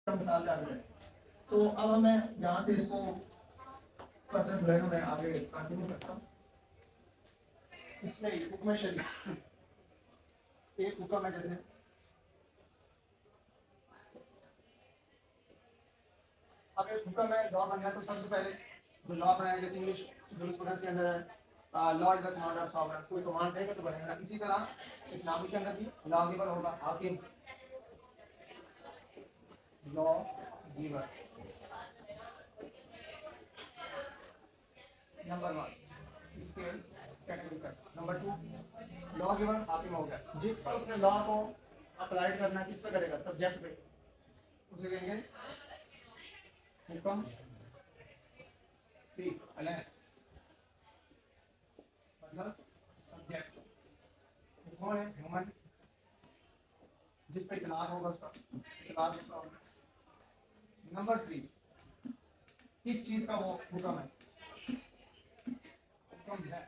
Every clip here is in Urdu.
مثال آ گئے. تو اب میں یہاں سے اس کو فردر جو ہے نا میں آگے کنٹینیو کرتا ہوں. اس میں حکم شریف ایک حکم ہے. جیسے اب ایک حکم ہے لا بننا ہے تو سب سے پہلے جو لا بنایا جیسے انگلش جورسپروڈنس کے اندر ہے لا از دا کمانڈ آف ساورن. کوئی کمانڈ دے گا تو بنے گا. اسی طرح اسلامی کے اندر بھی لا گیور ہوگا حاکم. لا گیور نمبر 1 اس کے کیٹیگری کا. نمبر 2 لا گیور حاکم ہو گیا. جس پر اس نے لا کو اپلائڈ کرنا کس پہ کرے گا؟ سبجیکٹ پہ. اسے کہیں گے حکم فی علیہ مطلب سبجیکٹ. کون ہے؟ ہیومن جس پہ اطلاق ہوگا اس کا اطلاق اس کا ہوگا. نمبر 3 کس چیز کا وہ حکم ہے؟ حکم ہے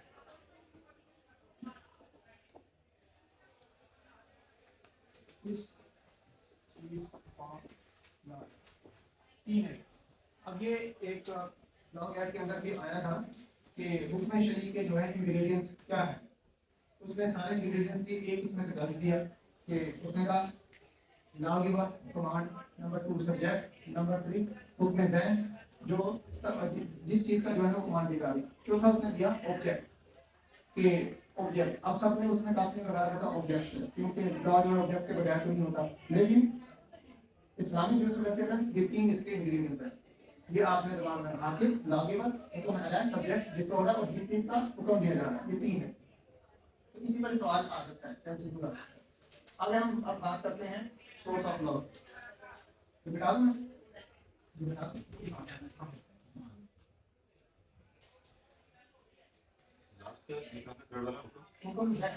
کس چیز کا لا. 3 ہے. اب یہ ایک لاگ ایڈ کے اندر بھی آیا تھا کہ حکم شریع کے جو ہے انگریڈینٹس کیا ہے. اس نے سارے انگریڈینٹس کی ایک اس میں سے غلط دیا کہ اس نے کہا لا گیور کمانڈ. Number 2 subject. نمبر 3 حکم فعل جو جس چیز کا جو ہے وہ کمانڈ دے گا. چوتھا اس نے دیا آبجیکٹ کہ آبجیکٹ. اب سب نے اس میں کافی لگایا تھا آبجیکٹ کیونکہ لا جو ہے آبجیکٹ کے بغیر تو نہیں ہوتا. لیکن اسلامی جو ہے نا یہ 3 اس کے انگریڈینٹس ہیں. یہ آپ نے دماغ میں رکھا کہ لا گیور حکم ہے سبجیکٹ جس کو ہوگا اور جس چیز کا حکم دیا جا رہا ہے. یہ 3 ہے. تو اسی پر سوال آ سکتا ہے. اگر ہم اب بات کرتے ہیں سورس آف لا. یہ بتا دوں یہ بتا دوں حکم ہے.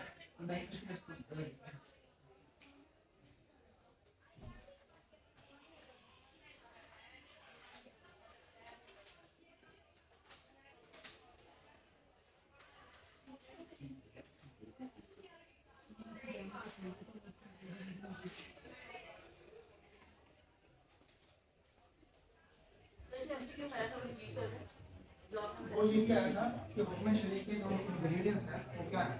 وہ یہ کیا ہے تھا کہ حکم شریع کے جو انگریڈینٹس ہیں وہ کیا ہیں.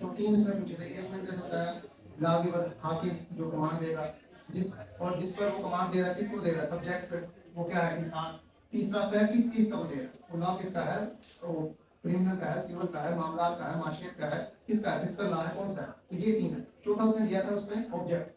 تو 3 اس میں پوچھے تھے. ایک میں جیسے ہوتا ہے لا گیور حاکم جو کمانڈ دے گا جس اور جس پر وہ کمانڈ دے رہا ہے کس کو دے رہا ہے؟ سبجیکٹ پہ. وہ کیا ہے؟ انسان. تیسرا فعل کس چیز کا وہ دے رہا ہے؟ وہ لا کس کا ہے؟ وہ کرمنل کا ہے, سیول کا ہے, معاملات کا ہے, معاشیت کا ہے, کس کا ہے؟ فسکل لا ہے, کون سا ہے؟ تو یہ 3 ہے. چوتھا اس نے دیا تھا اس میں آبجیکٹ.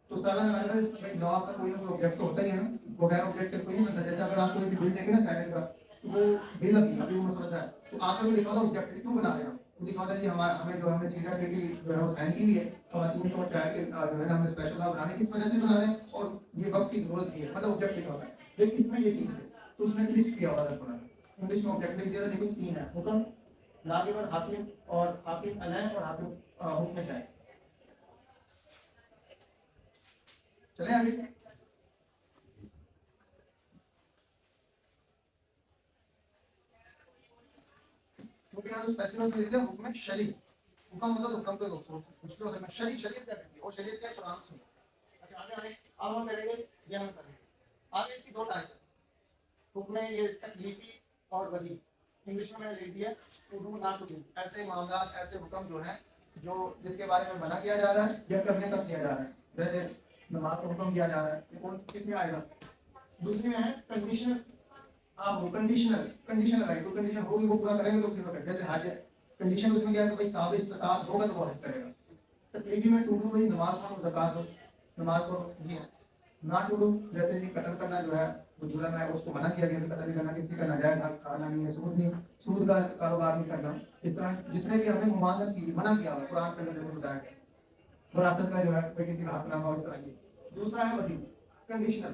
تو سوال لگا تھا کہ لا کا کوئی نہ کوئی آبجیکٹ تو ہوتا ہی ہے نا. بغیر آبجیکٹ کے کوئی نہیں بنتا. جیسے اگر آپ کوئی بھی بل دیکھیں نا سائلنٹ کا تو وہ بل ابھی وہ مسئلہ ہے تو آخر میں لکھا ہوتا آبجیکٹ کیوں بنا رہے ہیں ہم. لکھا ہوتا ہے جی ہمیں جو ہم نے سینئر ٹریٹی جو ہے وہ سائن کی ہوئی ہے خواتین کو ٹرائی کے جو ہے نا ہم نے اسپیشل لا بنانے کس وجہ سے بنا رہے ہیں اور یہ وقت کی ضرورت بھی ہے مطلب آبجیکٹ لکھا ہوتا ہے. لیکن اس میں یہ 3 ہے تو اس میں ٹویسٹ کیا ہوا تھا. انگلش میں آبجیکٹ لکھ دیا تھا لیکن 3 ہے. حکم لا گیور حاکم اور حاکم علیہ اور حاکم حکم فعل. چلیں آگے. کیونکہ یہاں جو اسپیسیفک لکھ دیا حکم شریع. حکم مطلب حکم کو مشکل ہو سکتا ہے. شریعت کیا کہتی ہے اور شریعت کیا قرآن سنو. اچھا آگے آئے. اب ہم کریں گے یہ ہم کریں گے آگے اس کی 2 ٹائپ ہے. حکم یہ تکلیفی اور ولی. انگلش میں نے لکھ دیا to do not to do. ایسے معاملات ایسے حکم جو ہیں جو جس کے بارے میں منع کیا جا رہا ہے یا کرنے تک کیا جا رہا ہے. جیسے نماز کا حکم دیا جا رہا ہے کون کس میں آئے گا؟ دوسری میں ہے کنڈیشنل. آپ کنڈیشنل کنڈیشن لگائیں تو کنڈیشن ہوگی وہ پورا کریں گے تو پھر وقت. جیسے حج ہے کنڈیشن اس میں کیا ہے کہ بھائی صاحب استطاعت ہوگا تو وہ حج کرے گا. تکلیفی میں ٹو ڈو بھائی نماز پڑھو زکات دو نماز پڑھو جی ہاں. ناٹ ٹو ڈو جیسے کہ قتل کرنا جو ہے وہ جرم ہے اس کو منع کیا گیا کہ قتل نہیں کرنا کسی کا ناجائز حق کھانا نہیں ہے سود نہیں سود کا کاروبار نہیں کرنا. اس طرح جتنے بھی ہم نے ممانعت کی منع کیا ہوا قرآن کے اندر جیسے بتایا گیا. وراثت کا جو ہے کوئی کسی کا حق نہ ہو اس طرح کی. دوسرا ہے ولی کنڈیشنل.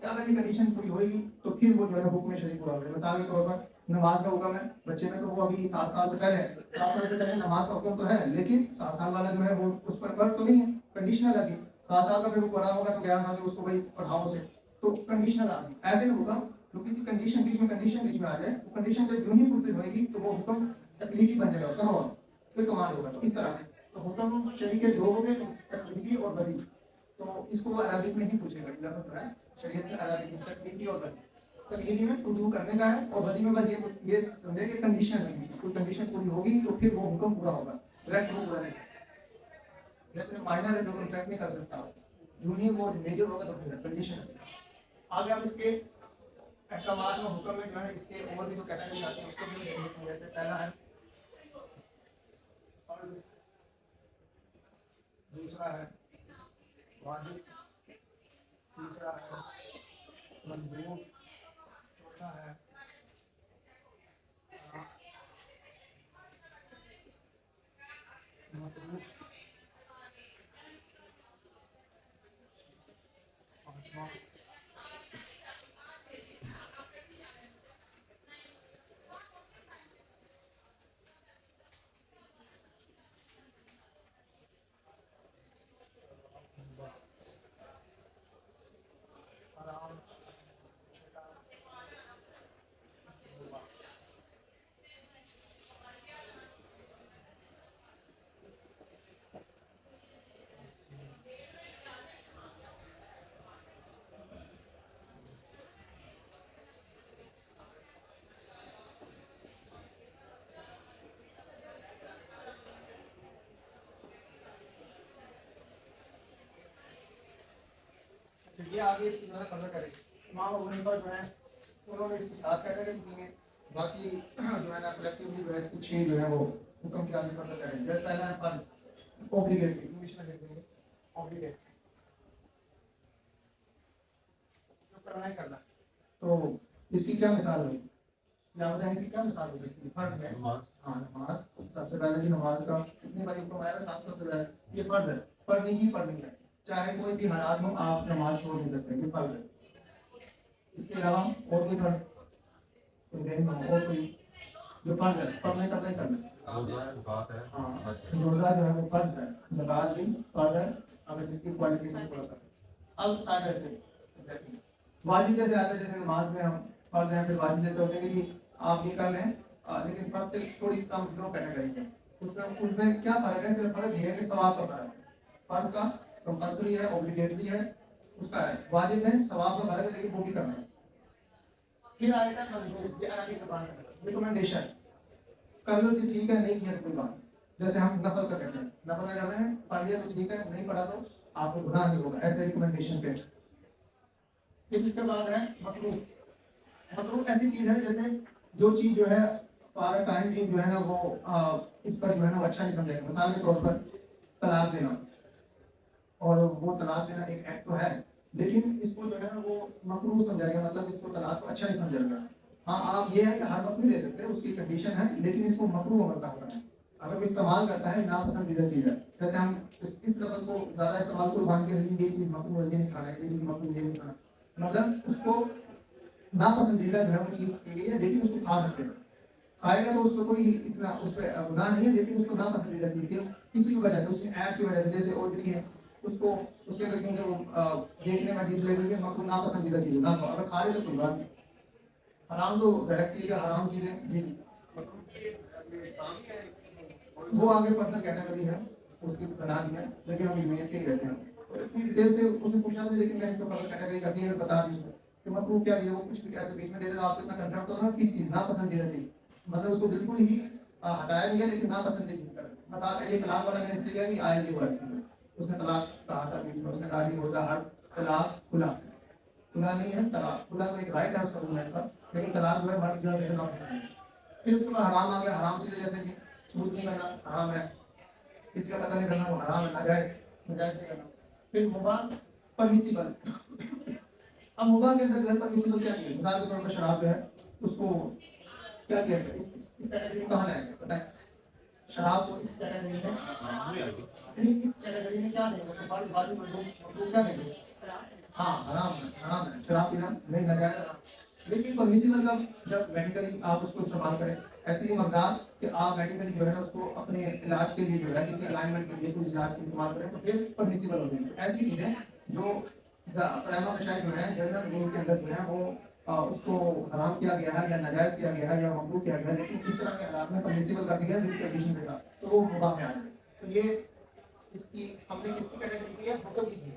اگر یہ کنڈیشن پوری ہوئے گی تو پھر وہ جو ہے حکم شریع پورا ہوگا. مثال کے طور پر نماز کا حکم ہے بچے میں تو وہ ابھی 7 سال سے پہلے 7 سال سے پہلے نماز کا حکم تو ہے لیکن 7 سال والا جو ہے وہ اس پر فرق تو نہیں ہے. کنڈیشنل ہے. 7 سال کا پھر وہ پڑھا ہوگا تو 11 سال میں اس کو بھائی پڑھاؤ سے تو کنڈیشنل آ گئی. ایسے ہوگا جو کسی کنڈیشن بیچ میں آ جائے وہ کنڈیشن جب جو ہی فلفل ہوئے گی تو وہ حکم تکلیفی بن جائے گا کرو پھر کمال ہوگا. تو اس طرح تو حکم شریع کے 2 ہو گئے تکلیفی اور ولی. تو اس کو عربک میں ہی پوچھے گا لفظ جو ہے شریعت میں عربک میں تکلیفی اور تکلیفی میں ٹو ڈو کرنے کا ہے، اور بدی میں بس یہ سمجھے کہ کنڈیشن ہے، کوئی کنڈیشن پوری ہوگی تو پھر وہ حکم پورا ہوگا، ڈائریکٹ وہ پورا نہیں ہوگا۔ جیسے مائنر ہے جو کنٹریکٹ نہیں کر سکتا، جو ہی وہ میجر ہوگا تو پھر کنڈیشن ہے۔ آگے آپ اس کے احکامات میں حکم میں جو ہے اس کے اور بھی جو کیٹیگری آتی ہے اس کو بھی دیکھ لیتے ہیں۔ جیسے پہلا ہے فرض، دوسرا ہے واجب، تیسرا ہے مندوب، چوتھا ہے مطلوب، پانچواں حرام، چھٹا مباح۔ یہ آگے اس کی جو ہے فضل کرے گی۔ امام ابو حنیفہ جو ہیں انہوں نے اس کی 7 کیٹیگری دی ہیں، باقی جو ہے نا کلیکٹیولی جو ہے اس کی 6 جو ہے وہ حکم کی آگے فضل کریں گے۔ پہلا ہے فرض، اوبلیگیٹری، انگلش میں لکھیں گے اوبلیگیٹری، جو کرنا ہی کرنا۔ تو اس کی کیا مثال ہوگی؟ یا بتائیں اس کی کیا مثال ہو سکتی ہے؟ فرض میں ہاں نماز سب سے پہلے نماز کا کتنی باری حکم آیا؟ 700 سے زیادہ۔ یہ فرض ہے، پڑھنی ہی پڑھنی ہے، چاہے کوئی بھی حالات ہو آپ نماز چھوڑ نہیں سکتے، یہ فرض ہے۔ اس کے علاوہ اور کوئی فرض اور کوئی جو فرض ہے پڑھنے کا نہیں کرنا؟ ہاں روزہ جو ہے وہ فرض ہے، زکات بھی فرض ہے اگر جس کی کوالیفیکیشن پورا کرے۔ اب سارے سے واجب جیسے آتے ہیں، جیسے نماز میں ہم فرض ہیں، پھر واجب جیسے ہوتے ہیں کہ آپ یہ کر لیں، لیکن فرض سے تھوڑی کم لو کیٹیگری ہے، اس میں کیا فرق ہے؟ صرف فرق یہ ہے کہ ثواب کا فرق ہے۔ فرض کا کمپلسری ہے، اوبلیگیٹری ہے اس کا ہے، واجب میں ثواب کا فرق ہے لیکن وہ بھی کرنا ہے۔ پھر آئے گا مندوب، یہ عربی زبان میں ریکمنڈیشن، کر لو تو ٹھیک ہے، نہیں کیا تو کوئی بات۔ جیسے ہم نفل کا کہتے ہیں، نفل میں کرتے ہیں، پڑھ لیا تو ٹھیک ہے، نہیں پڑھا تو آپ کو گناہ نہیں ہوگا، ایسے ریکمنڈیشن پیش۔ پھر اس کے بعد ہے مکروہ۔ مکروہ ایسی چیز ہے جیسے جو چیز جو ہے فار ٹائم جو ہے نا وہ اس پر جو ہے نا وہ اچھا نہیں سمجھے گا۔ مثال کے طور پر طلاق دینا، اور وہ طلاق دینا ایک ایکٹ تو ہے لیکن اس کو جو ہے نا وہ مکروہ سمجھا گیا، مطلب اس کو طلاق کو اچھا نہیں سمجھا گیا۔ ہاں آپ یہ ہے کہ ہر وقت نہیں دے سکتے، اس کی کنڈیشن ہے، لیکن اس کو مکروہ عمل کہا ہے۔ اگر وہ استعمال کرتا ہے ناپسندیدہ چیز ہے، جیسے ہم اس لفظ کو زیادہ استعمال کو بان کے نہیں، یہ چیز مکروہ ہے، یہ نہیں کھانا ہے، یہ چیز مکروہ یہ نہیں کھانا، مطلب اس کو ناپسندیدہ جو ہے وہ چیز کی گئی ہے لیکن اس کو کھا سکتے ہیں۔ کھائے گا تو اس کو کوئی اتنا اس پہ گناہ نہیں ہے، لیکن اس کو ناپسندیدہ چیز کی کسی بھی وجہ سے، اس کی ایپ کی وجہ سے، جیسے اوجری ہے اس کو اس کے اندر کیونکہ وہ دیکھنے میں عجیب لگے گی، مکروہ ناپسندیدہ چیز ہے، نہ اگر کھا لے تو کوئی بات نہیں۔ حرام تو ڈائریکٹلی کا حرام چیزیں جی وہ آگے فردر کیٹیگری ہے، اس کی بنا دی ہے، لیکن ہم یونین کے ہی رہتے ہیں۔ اتنی ڈیٹیل سے اس نے پوچھا تھا، لیکن میں اس کو فردر کیٹیگری کر دی ہے، بتا دی اس کو کہ مکروہ کیا ہے، وہ کچھ بھی ایسے بیچ میں دے دے آپ اتنا کنسرن تو نہ کس چیز ناپسندیدہ چیز، مطلب اس کو بالکل ہی ہٹایا نہیں ہے لیکن ناپسندیدہ چیز کر مثال یہ طلاق والا میں نے اس لیے کیا کہ آئے کی بات تھی، اس نے طلاق کہا تھا بیچ میں، اس نے کہا کہ ہوتا ہر طلاق کھلا کھلا نہیں ہے، طلاق کھلا تو ایک رائٹ ہے اس کا گورنمنٹ کا، لیکن طلاق جو ہے مرد جو ہے ناپسند ہے۔ پھر اس کے بعد حرام آ گیا، حرام چیزیں جیسے کہ سود نہیں کرنا حرام ہے، کسی کا قتل نہیں کرنا وہ حرام ہے، ناجائز ناجائز نہیں کرنا۔ پھر مباح پرمیسیبل، اب مباح کے اندر جو ہے پرمیسیبل کیا ہے؟ مثال کے طور پر شراب جو ہے اس کو کیا کیا ہے، اس کیٹیگری میں کہاں لائیں گے بتائیں؟ شراب کو اس کیٹیگری میں اس کیٹیگری میں کیا دیں گے؟ فرض واجب مندوب کیا دیں گے؟ ہاں حرام ہے شراب پینا نہیں ناجائز ہے، لیکن پرمیسیبل کا جب میڈیکلی آپ اس کو استعمال کریں ایسی مقدار کہ آپ میڈیکلی جو ہے نا اس کو اپنے علاج کے لیے جو ہے کسی الائنمنٹ کے لیے کوئی علاج کے استعمال کریں تو پھر پرمیسیبل ہو جائیں گے۔ ایسی چیزیں جو پرائما فیشائی جو ہے جنرل رول کے اندر جو ہے وہ اس کو حرام کیا گیا ہے یا ناجائز کیا گیا ہے یا ممنوع کیا گیا ہے، لیکن اس طرح کے حالات میں پرمیسیبل کر دیا ہے کنڈیشن کے ساتھ، تو وہ مباح میں آ جائے۔ تو یہ اس کی ہم نے کس کی کیٹیگری کی ہے؟ حکم کی ہے،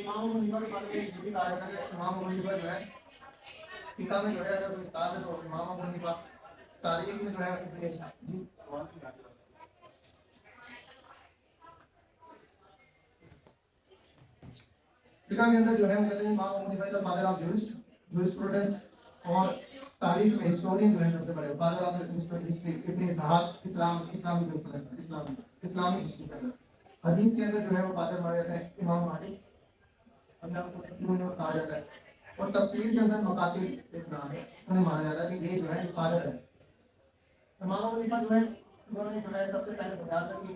امام ابو حنیفہ کے بارے میں یہ بھی کہا جاتا ہے کہ امام ابو حنیفہ جو ہے فقہ میں جو ہے اگر کوئی استاد ہے تو امام ابو حنیفہ، تاریخ میں جو ہے ابن اسحاق جی فقہ کے اندر جو ہے وہ کہتے ہیں امام ابو حنیفہ کا فادر آف جورسپروڈنس، اور تاریخ میں ہسٹورین جو ہے سب سے بڑے فادر آف ہسٹری ابن اسحاق، اسلامی جورسپروڈنس، اسلامی ہسٹری کے اندر حدیث کے اندر جو ہے وہ فادر مانے جاتے ہیں امام مالک، اللہ کو کہا جاتا ہے، اور تفسیر کے اندر مقاتل ایک نام ہے، انہیں مانا جاتا ہے کہ یہ جو ہے فادر ہے۔ امام ابو حنیفہ جو ہے انہوں نے جو ہے سب سے پہلے بتایا تھا کہ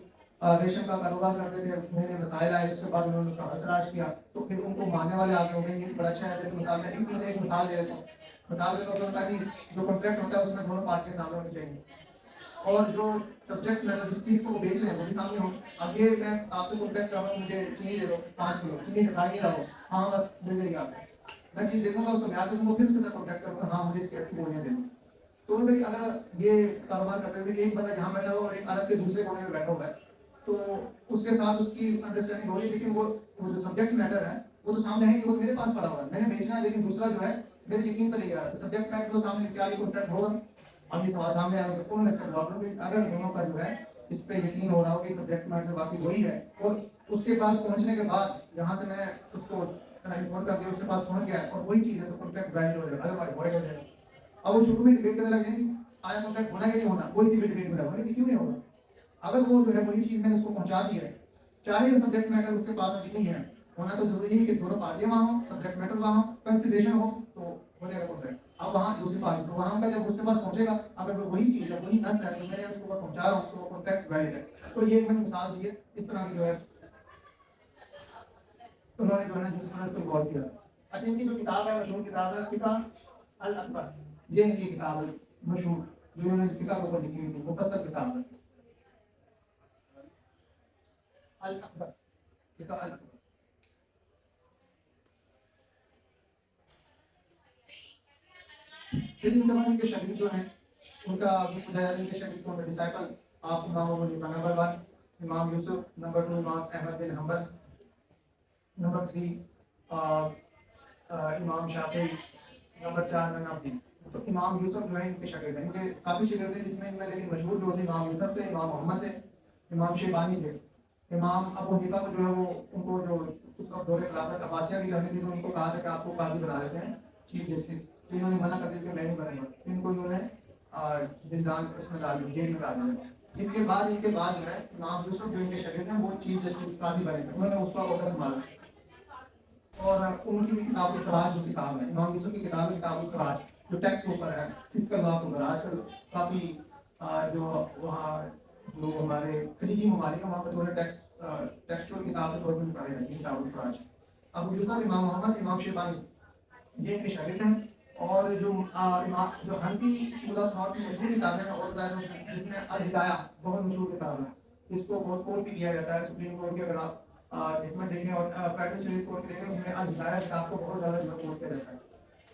ریشم کا کاروبار کرتے تھے، انہیں نے مسائل آئے، اس کے بعد انہوں نے اس کا حل تلاش کیا، تو پھر ان کو ماننے والے آگے ہو گئے، یہ بڑا اچھا ہے۔ جیسے مثال میں ایک مثال دے دیتا ہوں، مثال کے طور پر ہوتا ہے کہ جو کانٹریکٹ ہوتا ہے اس میں دونوں پارٹیاں سامنے ہونی چاہیے، اور جو سبجیکٹ میٹر جس چیز کو وہ بیچ رہے ہیں وہ بھی سامنے ہو۔ اب یہ میں آپ سے کانٹریکٹ کر رہا ہوں، مجھے چینی دے دو 5 کلو، چینی دکھائی نہیں رہا ہو، ہاں بس مل جائے گی آپ کو، میں چیز دیکھوں گا، اس کو بیان دے دوں گا، پھر اس کے ساتھ کانٹیکٹ کروں گا، ہاں مجھے اس کی 80 بولیاں دے دوں۔ تو انہوں نے کہا اگر یہ کاروبار کرتے ہوئے ایک بندہ یہاں بیٹھا ہوا اور ایک الگ کے دوسرے کونے میں بیٹھا ہوا ہے تو اس کے ساتھ اس کی انڈرسٹینڈنگ ہوگی، لیکن وہ جو سبجیکٹ میٹر ہے وہ تو سامنے ہے کہ وہ میرے پاس پڑا ہوا ہے، میں نے بیچنا ہے، لیکن دوسرا جو ہے میرے یقین پہ نہیں گیا، تو سبجیکٹ میٹر تو سامنے کیا یہ کانٹریکٹ ہوگا، اب یہ سوال سامنے آیا تو انہوں نے اس کا جواب دیا کہ اگر دونوں کا جو ہے اس پہ یقین ہو رہا ہو کہ سبجیکٹ میٹر واقعی وہی ہے، اور اس کے پاس پہنچنے کے بعد جہاں سے میں نے اس کو رپورٹ کر دیا اس کے پاس پہنچ گیا اور وہی چیز ہے تو کانٹریکٹ ویلڈ ہو جائے گا، ادروائز وائڈ ہو جائے گا۔ اب وہ شروع میں ڈیبیٹ کرنے لگے ہیں کہ آیا کانٹریکٹ ہونا کہ نہیں ہونا، کوئی سی بھی ڈیبیٹ میں لگا کہ کیوں نہیں ہوگا، اگر وہ جو ہے وہی چیز میں نے اس کو پہنچا دی ہے، چاہے سبجیکٹ میٹر اس کے پاس ابھی نہیں ہے، ہونا تو ضروری ہے کہ دونوں پارٹیاں وہاں ہوں، سبجیکٹ میٹر وہاں ہوں، کنسیڈریشن ہو تو ہو جائے گا کانٹریکٹ۔ اب وہاں دوسری پارٹی تو وہاں کا جب اس کے پاس پہنچے گا، اگر وہ وہی چیز ہے وہی نس ہے تو میں نے اس کو پہنچا رہا ہوں تو وہ کانٹریکٹ ویلڈ ہے۔ تو یہ میں نے مثال دی ہے، اس طرح کی جو ہے انہوں نے جو ہے نا جس طرح کو غور کیا۔ اچھا ان کی جو کتاب ہے مشہور کتاب ہے فقہ الاکبر، یہ ان کی کتاب ہے مشہور جو انہوں نے فقہ کے اوپر لکھی ہوئی تھی، مفصل کتاب ہے الاکبر، فقہ الاکبر۔ پھر ان تمام کے شاگرد جو ہیں ان کا ان کے شاگرد کو ڈسائپل آپ امام ابو حنیفہ نمبر 1 امام یوسف، نمبر 2 امام احمد بن حنبل، نمبر 3 امام شافعی، نمبر 4 نبوی۔ تو امام یوسف جو ہے ان کے شاگرد ہیں، ان کے کافی شاگرد ہیں جس میں ان میں لیکن مشہور جو تھے امام یوسف تھے، امام محمد تھے، امام شیبانی تھے۔ امام ابو حنیفہ کو جو ہے وہ ان کو جو اس وقت دور خلافت عباسیہ کی جاتی تھی تو ان کو کہا تھا کہ آپ کو قاضی بنا دیتے ہیں، چیف جسٹس، تو انہوں نے منع کر دیا کہ میں نہیں بنوں گا، ان کو انہوں نے زندان اس میں ڈال دیا، جیل میں ڈال دیا۔ اس کے بعد ان کے بعد جو ہے امام یوسف جو ان کے شاگرد ہیں وہ چیف جسٹس قاضی بنے تھے، انہوں نے اس کا عہدہ سنبھالا، اور ان کی بھی کتاب السراج جو کتاب ہے امام یوسف کی کتاب ہے کتاب السراج، جو ٹیکسٹ کے اوپر ہے، فزیکل لا کے اوپر۔ آج کل کافی جو وہاں جو ہمارے خلیجی ممالک ہیں وہاں پہ تھوڑے ٹیکسچوئل کتاب کے طور پر پڑھائی جاتی ہے کتاب السراج۔ ابو یوسف امام محمد امام شیبانی یہ ان کے شاگرد ہیں، اور جو حنفی اسکول آف تھاٹ کی مشہور کتابیں ہیں اور بتایا جس میں الہدایہ بہت مشہور کتاب ہے، اس کو بہت کوٹ بھی کیا جاتا ہے سپریم کورٹ کے، اگر آپ ججمنٹ دیکھیں اور فیڈرل سیریز کورٹ کے دیکھیں اس میں الہدایہ کتاب کو بہت زیادہ جو کوٹ کیا جاتا ہے،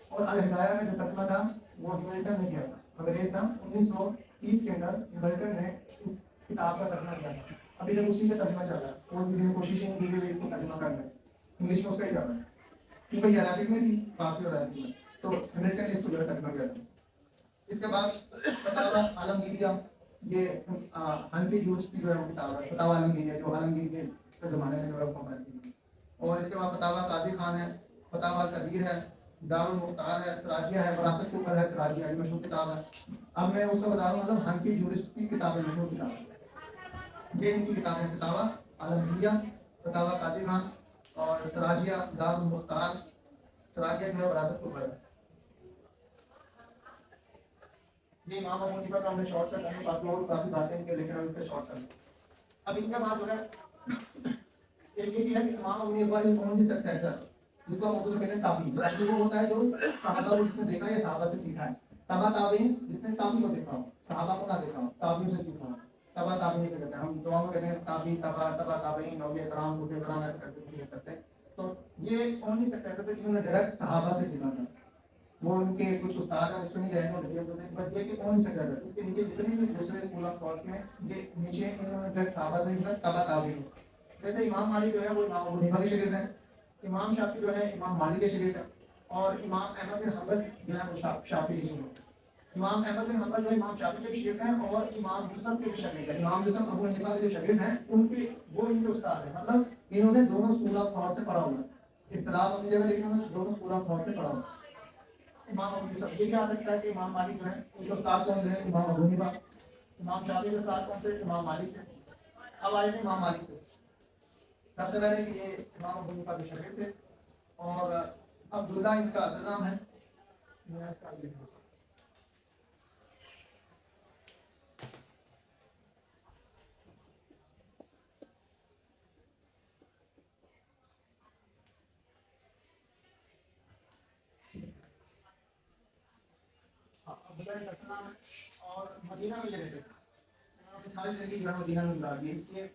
اور الہدایہ میں جو ترجمہ تھا وہ ہملٹن نے کیا تھا، انگریز تھا 1930 کے اندر ہملٹن نے اس کتاب کا ترجمہ کیا تھا، ابھی تک اسی کا ترجمہ چل رہا ہے، اور کسی نے کوشش نہیں کی کہ اس کو ترجمہ کرنا ہے، انگلش میں اس کا ہی چل رہا ہے کیونکہ یہ عربک میں تھی، فارسی اور عربی میں، تو ہملٹن نے اس کو جو ہے ترجمہ کیا تھا۔ اس کے بعد فتاوی عالمگیریہ، یہ حنفی جورس کی جو ہے وہ کتاب ہے، فتاوی عالمگیریہ جو عالمگیر کے زمانے میں جو ہے وہ بنائی تھی۔ اور اس کے بعد فتاوی قاضی خان ہے، فتاوی الکبیر ہے، دار المختار ہے، سراجیہ ہے، وراثت کے اوپر ہے سراجیہ، یہ مشہور کتاب ہے۔ اب میں اس کا بتا رہا ہوں مطلب حنفی جورسٹ کی کتابیں مشہور کتاب، یہ ان کی کتابیں فتاوی عالمگیریہ، فتاوی قاضی خان اور سراجیہ، دار المختار، سراجیہ جو ہے وراثت کے اوپر ہے۔ یہ امام ابو حنیفہ کا ہم نے شارٹ سے کرنے باقی اور کافی باتیں ان کے لیکن ہم اس پہ شارٹ کریں۔ اب ان کے بعد جو ہے ایک یہ ہے کہ امام ابو حنیفہ از اونلی سکسیسر، جس کو ہم اردو میں کہتے ہیں تابعین، وہ ہوتا ہے جو صحابہ کو جس نے دیکھا یا صحابہ سے سیکھا ہے، تبع تابعین جس نے تابعین کو دیکھا ہو، صحابہ کو نہ دیکھا ہو، تابعین سے سیکھا ہو، تبع تابعین سے کہتے ہیں، ہم دعا میں کہتے ہیں تابعین تبع تابعین اور یہ کرام صوفی کرام ایسے کرتے ہیں، تو یہ اونلی سکسیسر تھے جنہوں نے ڈائریکٹ صحابہ سے سیکھا تھا، وہ ان کے کچھ استاد ہیں اس پہ نہیں رہنے والے، بس یہ کہ کون سکسیسر ہے، اس کے نیچے جتنے بھی دوسرے اسکول آف تھاٹ ہیں یہ نیچے انہوں نے ڈائریکٹ صحابہ سے سیکھا، تبع تابعین۔ جیسے امام مالک جو ہے وہ امام ابو حنیفہ کے شاگرد ہیں، امام شافعی جو ہے امام مالک کے شاگرد ہے، اور امام احمد بن حنبل جو ہے وہ شافعی کے شاگرد ہے۔ امام احمد بن حنبل جو ہے امام شافعی کے شاگرد ہیں، اور امام یوسف کے بھی شاگرد ہیں۔ امام یوسف ابو حنیفہ کے جو شاگرد ہیں ان کے وہ ان کے استاد ہیں، مطلب انہوں نے دونوں اسکول آف تھاٹ سے پڑھا ہوا ہے، اختلاف اپنی جگہ لیکن انہوں نے دونوں اسکول آف تھاٹ سے پڑھا ہوا ہے۔ امام ابو یوسف یہ کیا سکتا ہے کہ امام مالک جو ہے ان کے استاد کون ہیں؟ امام ابو حنیفہ۔ امام شافعی کے استاد کون تھے؟ امام مالک تھے۔ اب آئے تھے امام مالک پہ، سب سے پہلے کہ یہ امام ابو حنیفہ کے شاگرد تھے، اور عبداللہ ان کا اصل نام ہے۔ میں اس کا آگے لکھ دیتا ہوں۔ عبداللہ ان کا اصل نام ہے، اور مدینہ میں یہ رہتے تھے، انہوں نے اپنی ساری زندگی جو ہے مدینہ میں گزار دی، اس لیے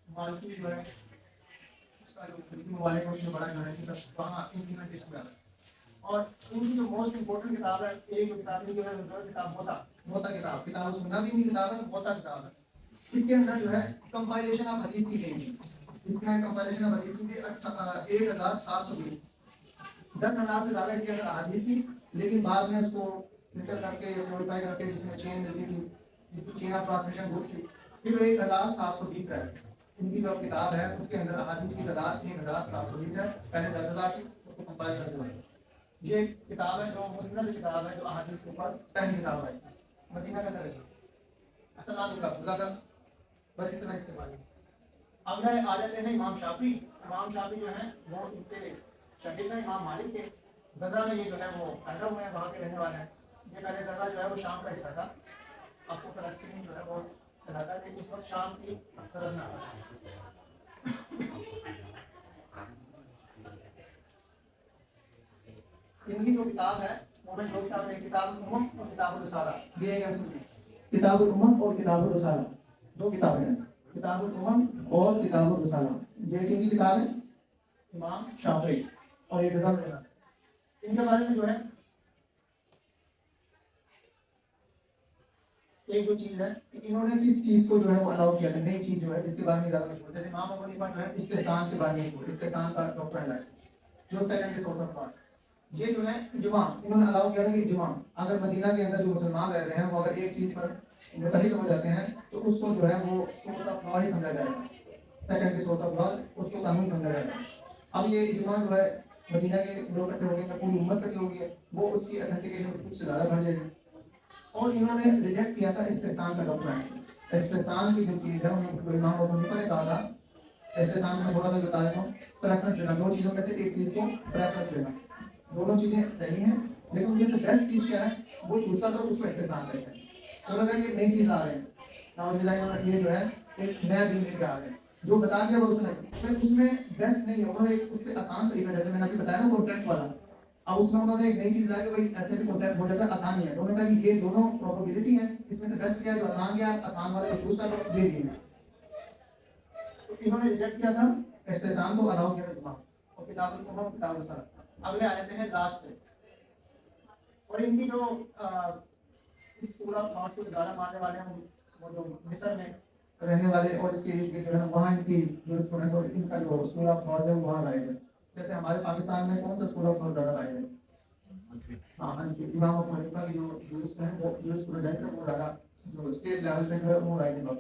مالکی جو ہے اس کا جو فقہی ممالک ہے اس میں بڑا جو ہے وہاں امپلیمنٹیشن میں آتا ہے۔ اور ان کی جو موسٹ امپورٹنٹ کتاب ہے، ایک جو کتاب کی جو ہے کتاب موتا کتاب، کتاب سننا بھی نہیں کتاب ہے، موتا کتاب ہے۔ اس کے اندر جو ہے کمپائلیشن آف حدیث کی گئی ہے، اس میں کمپائلیشن آف حدیث کی 1720، 10,000 سے زیادہ اس کے اندر احادیث تھی، لیکن بعد میں اس کو فلٹر کر کے موڈیفائی کر کے جس میں چین ملتی تھی، جس کی چین آف ٹرانسمیشن بک تھی، پھر 1720 ہے۔ ان کی جو کتاب ہے اس کے اندر احادیث کی تعداد 1720 ہے، پہلے 10,000 تھی، اس کو کمپائل کر دیا۔ یہ کتاب ہے جو مسند کتاب ہے، جو احادیث کے اوپر پہلی کتاب ہے مدینہ کے اندر ہے۔ اصل نام کا عبداللہ تھا، بس اتنا استعمال ہے۔ اب آ جاتے ہیں امام شافعی۔ امام شافعی جو ہیں وہ ان کے شاگرد ہیں امام مالک کے۔ غزہ میں یہ جو ہے وہ پیدا ہوئے ہیں، وہاں کے رہنے والے ہیں۔ یہ پہلے غزہ جو ہے وہ شام کا حصہ تھا، اب تو فلسطین جو ہے وہ کہلاتا ہے، لیکن اس وقت شام کی سرحد میں آتا ہے۔ ان کی جو کتاب ہے وہ میں دو کتابیں، کتاب الامم اور کتاب الرسالہ، یہ ایک اصل کتاب الامم اور کتاب الرسالہ، دو کتابیں ہیں، کتاب الامم اور کتاب الرسالہ۔ یہ کن کی کتاب ہے؟ امام شافعی، اور یہ رضا ہے۔ ان کے بارے میں جو ہے ایک دو چیز ہے کہ انہوں نے کس چیز کو جو ہے وہ الاؤ کیا ہے، نئی چیز جو ہے جس کے بارے میں زیادہ مشہور ہے، جیسے امام ابو حنیفہ جو ہے استحسان کے بارے میں مشہور ہے، استحسان کا ڈاکٹر ہے جو سیکنڈری سورس آف بات۔ یہ جو ہے اجماع، انہوں نے الاؤ کیا تھا کہ اجماع، اگر مدینہ کے اندر جو مسلمان رہ رہے ہیں وہ اگر ایک چیز پر متحد ہو جاتے ہیں تو اس کو جو ہے وہ سورس آف لا ہی سمجھا جائے گا، سیکنڈری سورس آف لا، اس کو قانون سمجھا جائے گا۔ اب یہ اجماع جو ہے مدینہ کے لوگ اکٹھے ہو گئے، پوری امت اکٹھی ہو گئی ہے، وہ اس کی اتھینٹیکیشن کچھ سے زیادہ بڑھ جائے گی۔ اور انہوں نے ریجیکٹ کیا تھا استحسان کا ڈاکٹر، استحسان کی جو چیز ہے امام ابو حنیفہ نے کہا تھا استحسان میں تھوڑا سا بتا دیتا ہوں، پریفرنس دینا، دو چیزوں میں سے ایک چیز کو پریفرنس دینا، دونوں چیزیں صحیح ہیں لیکن ان میں سے بیسٹ چیز کیا ہے وہ چوز کر دو، اس کو احتسام کرتے ہیں۔ انہوں نے یہ نئی چیز لا رہے ہیں، نعوذ باللہ، انہوں نے یہ جو ہے ایک نیا دین لے کے آ رہے ہیں، جو بتا دیا وہ اتنا ہی، پھر اس میں بیسٹ نہیں ہے، انہوں نے ایک اس سے آسان طریقہ، جیسے میں نے ابھی بتایا نا کانٹریکٹ والا، اب اس میں انہوں نے ایک نئی چیز لائی کہ بھائی ایسے بھی کانٹریکٹ ہو جاتا ہے، آسانی ہے، انہوں نے کہا کہ یہ دونوں پروبیبلٹی ہیں، اس میں سے بیسٹ کیا ہے جو آسان کیا ہے، آسان والے کو چوز کر لو، یہ دین ہے۔ تو انہوں نے ریجیکٹ کیا تھا استحسان کو، الاؤ کیا تھا اور کتاب الامم کتاب الرسالہ۔ اگلے آ جاتے ہیں لاسٹ پہ، اور ان کی جو اس پورا تھاٹ کو زیادہ ماننے والے ہیں وہ جو مصر میں رہنے والے اور اس کے جو ہے وہاں ان کی جو اسٹوڈنٹس اور ان کا جو اسکول آف تھاٹ ہے وہاں لائے گئے، جیسے ہمارے پاکستان میں کون سا اسکول آف تھاٹ زیادہ لائے گئے؟ ہاں، امام ابو حنیفہ کی جو جورسٹ ہیں وہ جو اسٹوڈنٹس ہیں وہ زیادہ جو اسٹیٹ لیول پہ جو ہے وہ لائے گئے۔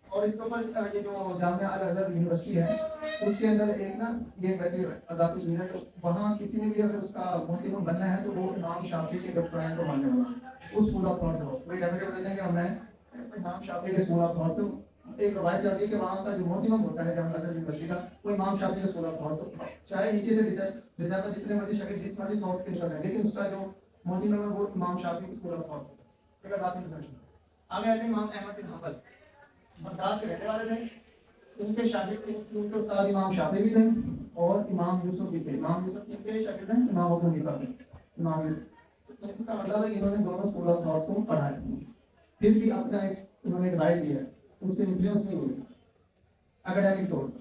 اور اس کے اوپر یہ جو جامعہ الازہر یونیورسٹی ہے اس کے اندر ایک نا یہ ویسے اضافی چیز ہے کہ وہاں کسی نے بھی اگر اس کا محترم بننا ہے تو وہ امام شافعی کے ڈاکٹرائن کو ماننے والا اس اسکول آف تھاٹ سے ہو، کوئی ڈیفینیٹ بتائیں گے میں امام شافعی کے اسکول آف تھاٹ سے، ایک روایت چلتی ہے کہ وہاں کا جو محترم ہوتا ہے جامعہ الازہر یونیورسٹی کا وہ امام شافعی کے اسکول آف تھاٹ سے، چاہے نیچے سے ڈسائبل جتنے مرضی شاگرد جس مرضی تھاٹس کے نکل رہے ہیں لیکن اس کا جو محترم ہے وہ امام شافعی کے اسکول آف تھاٹ سے، ایک اضافی انفارمیشن۔ آگے آتے ہیں امام احمد بن حنبل، بغداد کے رہنے والے تھے، ان کے شاگرد ان کے استاد امام شافعی بھی تھے اور امام یوسف بھی تھے، امام یوسف ان کے شاگرد ہیں امام ابو حنیفہ کے، امام یوسف، اس کا مطلب ہے کہ انہوں نے دونوں اسکول آف تھاٹ کو پڑھا ہے، پھر بھی اپنا ایک انہوں نے ایک رائے دی ہے، اس سے انفلوئنس نہیں ہوئی اکیڈیمک طور پر۔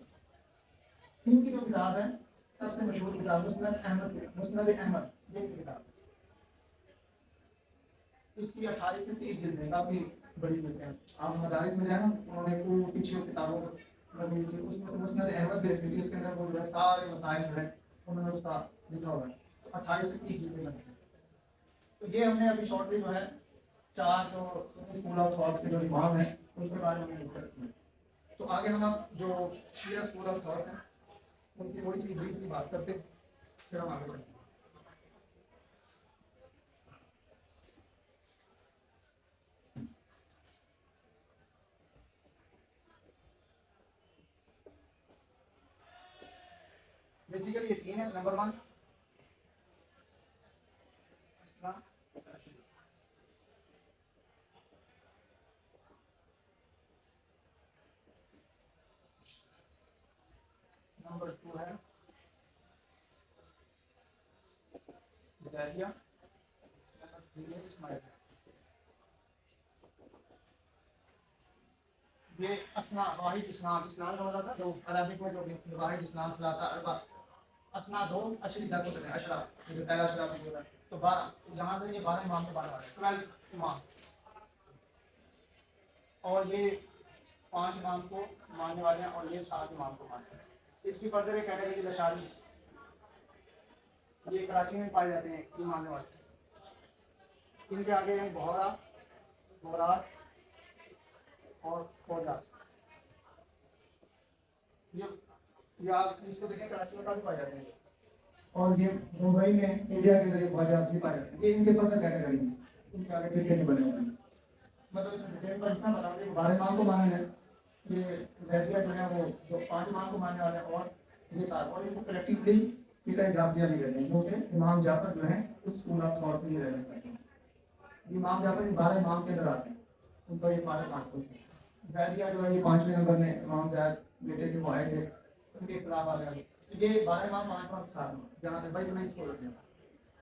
ان کی جو کتاب ہے سب سے مشہور کتاب مسند احمد، مسند احمد یہ کتاب، اس کی 28 سے 30 جلدیں، کافی بڑی جلدیں ہیں، آپ مدارس میں جائیں نا انہوں نے پیچھے کتابوں لگی ہوئی تھی، اس میں سے مسند احمد بھی لکھی تھی، اس کے اندر وہ جو ہے سارے مسائل جو ہے انہوں نے اس کا لکھا ہوا ہے، 28 سے 30 جلدیں لگی ہیں۔ تو یہ ہم نے ابھی شارٹلی جو ہے 4 جو اسکول آف تھاٹس کے جو امام ہیں ان کے بارے میں ڈسکس کیا۔ تو آگے ہم اب جو شیعہ اسکول آف تھاٹس ہیں ان کی تھوڑی سی بریفلی بات کرتے ہیں، پھر ہم آگے چلتے ہیں۔ بیسیکلی یہ 3 ہے۔ نمبر 1 نمبر 2 ہے ہدایہ، نمبر 3 ہے اسماعیلیہ۔ یہ اسنا واحد اسناد، اسناد کا مطلب تھا دو، عربک میں جو بھی واحد اسناد ثلاثہ اربع، اسنا 2 اشری 10 ہوتے ہیں، اشرا یہ جو پہلا اشرا بھی ہوتا ہے، تو 12 یہاں سے یہ 12 امام کے بارے والے 12 امام، اور یہ 5 امام کو ماننے والے ہیں اور یہ 7 امام کو مانتے ہیں۔ اس کی فردر ایک کیٹیگری لشاری، یہ کراچی میں پائے جاتے ہیں یہ ماننے والے، ان کے آگے ہیں بہورا، بوراس اور خوجاس۔ یہ آپ اس کو دیکھیں کراچی میں کافی پائے جاتے ہیں، اور یہ ممبئی میں انڈیا کے اندر یہ خوجاس بھی پائے جاتے ہیں، یہ ان کے فردر کیٹیگری ہیں، ان کے آگے فرقے نہیں بنے ہوئے ہیں۔ مطلب اس میں ڈیٹیل پر اتنا بتا دیں 12 امام کو مانے ہیں، یہ زیدیہ جو ہے وہ جو 5 امام کو ماننے والے ہیں، اور یہ 7، اور ان کو کلیکٹیولی فقہ جعفریہ بھی کہتے ہیں، کیونکہ امام جعفر جو ہیں اس اسکول آف تھاٹ سے ہی رہ کرتے ہیں۔ امام جعفر ان 12 امام کے اندر آتے ہیں، ان کا یہ فارغ نام ہوتے ہیں۔ زیدیہ جو ہے یہ 5ویں نمبر میں امام زید بیٹے تھے وہ آئے تھے، ان کے خلاف آ گئے۔ یہ 12 امام 5 امام کے ساتھ ہیں، جہاں تک بھائی تو نہیں اس کو رکھتے ہیں۔